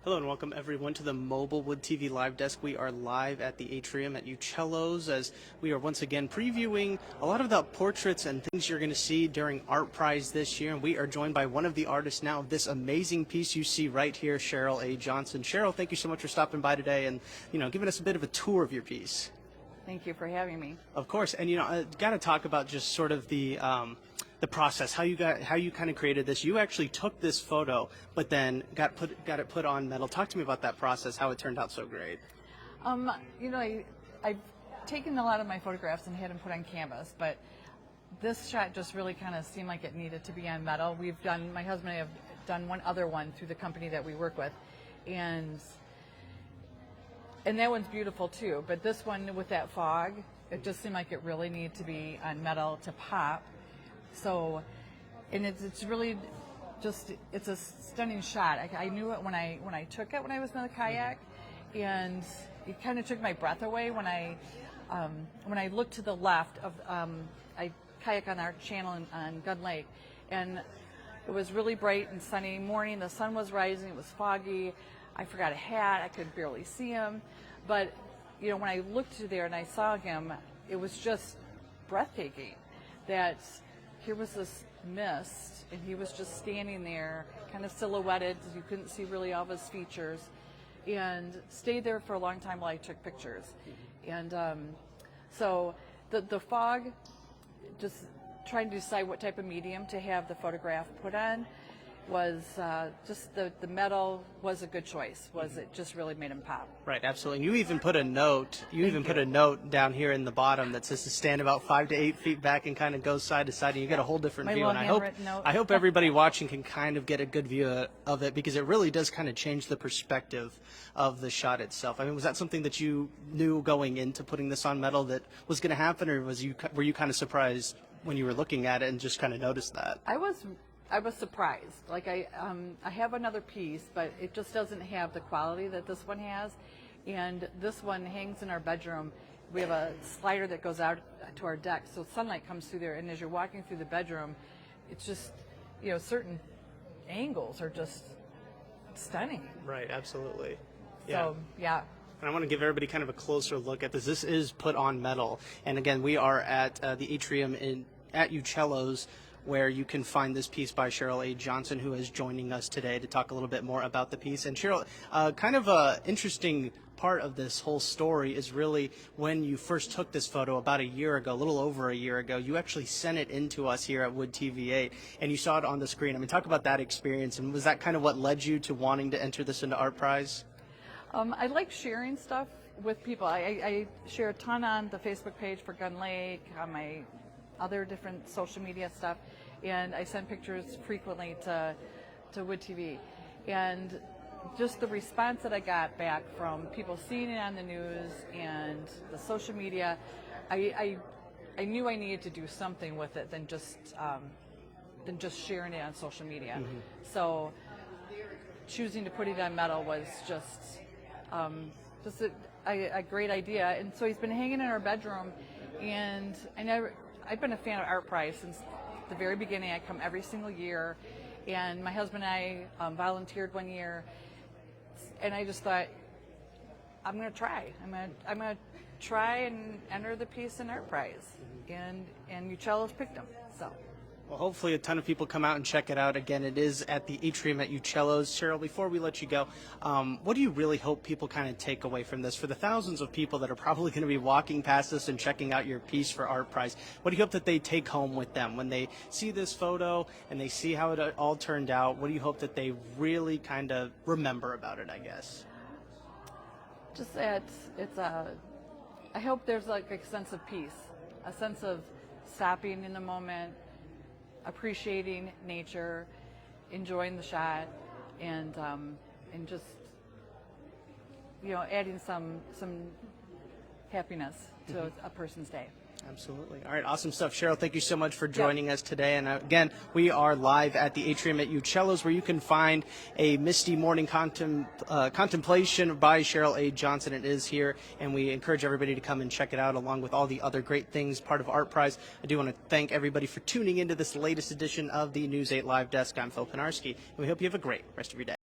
Hello and welcome everyone to the Mobile Wood TV Live Desk. We are live at the atrium at Uccello's as we are once again previewing a lot of the portraits and things you're going to see during ArtPrize this year. And we are joined by one of the artists now of this amazing piece you see right here, Cheryl A. Johnson. Cheryl, thank you so much for stopping by today and, giving us a bit of a tour of your piece. Thank you for having me. Of course, and I got to talk about just sort of the process, how you kind of created this. You actually took this photo, but then got it put on metal. Talk to me about that process, how it turned out so great. I've taken a lot of my photographs and had them put on canvas, but this shot just really kind of seemed like it needed to be on metal. My husband and I have done one other one through the company that we work with, and that one's beautiful too. But this one with that fog, it just seemed like it really needed to be on metal to pop. So, and it's really just, it's a stunning shot. I knew it when I took it when I was in the kayak, and it kind of took my breath away when I looked to the left of, I kayak on our channel on Gun Lake, and it was really bright and sunny morning. The sun was rising, it was foggy. I forgot a hat, I could barely see him. But, when I looked to there and I saw him, it was just breathtaking that here was this mist, and he was just standing there, kind of silhouetted. You couldn't see really all of his features, and stayed there for a long time while I took pictures. And so the fog, just trying to decide what type of medium to have the photograph put on, was just the metal was a good choice. It just really made him pop. Right, absolutely. And you even put a note. Put a note down here in the bottom that says to stand about 5 to 8 feet back and kind of go side to side, and you get a whole different view. And I hope everybody watching can kind of get a good view of it, because it really does kind of change the perspective of the shot itself. I mean, was that something that you knew going into putting this on metal that was going to happen, or were you kind of surprised when you were looking at it and just kind of noticed that? I was surprised. Like I have another piece, but it just doesn't have the quality that this one has. And this one hangs in our bedroom. We have a slider that goes out to our deck, so sunlight comes through there. And as you're walking through the bedroom, it's just, certain angles are just stunning. Right, absolutely. So, yeah. And I want to give everybody kind of a closer look at this. This is put on metal. And again, we are at the atrium at Uccello's, where you can find this piece by Cheryl A. Johnson, who is joining us today to talk a little bit more about the piece. And Cheryl, kind of a interesting part of this whole story is really when you first took this photo about a year ago, a little over a year ago, you actually sent it in to us here at Wood TV8, and you saw it on the screen. I mean, talk about that experience, and was that kind of what led you to wanting to enter this into ArtPrize? I like sharing stuff with people. I share a ton on the Facebook page for Gun Lake, on my other different social media stuff, and I send pictures frequently to Wood TV. And just the response that I got back from people seeing it on the news and the social media, I knew I needed to do something with it than just sharing it on social media. Mm-hmm. So choosing to put it on metal was just a great idea. And so he's been hanging in our bedroom, and I've been a fan of ArtPrize since the very beginning. I come every single year, and my husband and I volunteered one year, and I just thought, I'm going to try. I'm going to try and enter the piece in ArtPrize, and Uccello's picked him. So. Well, hopefully a ton of people come out and check it out. Again, it is at the atrium at Uccello's. Cheryl, before we let you go, what do you really hope people kind of take away from this? For the thousands of people that are probably going to be walking past this and checking out your piece for ArtPrize, what do you hope that they take home with them? When they see this photo and they see how it all turned out, what do you hope that they really kind of remember about it, I guess? Just that I hope there's like a sense of peace, a sense of stopping in the moment, appreciating nature, enjoying the shot, and just adding some happiness to a person's day. Absolutely. All right, awesome stuff. Cheryl, thank you so much for joining us today. And again, we are live at the atrium at Uccello's, where you can find a Misty Morning Contemplation by Cheryl A. Johnson. It is here, and we encourage everybody to come and check it out, along with all the other great things part of ArtPrize. I do want to thank everybody for tuning into this latest edition of the News 8 Live Desk. I'm Phil Pinarski, and we hope you have a great rest of your day.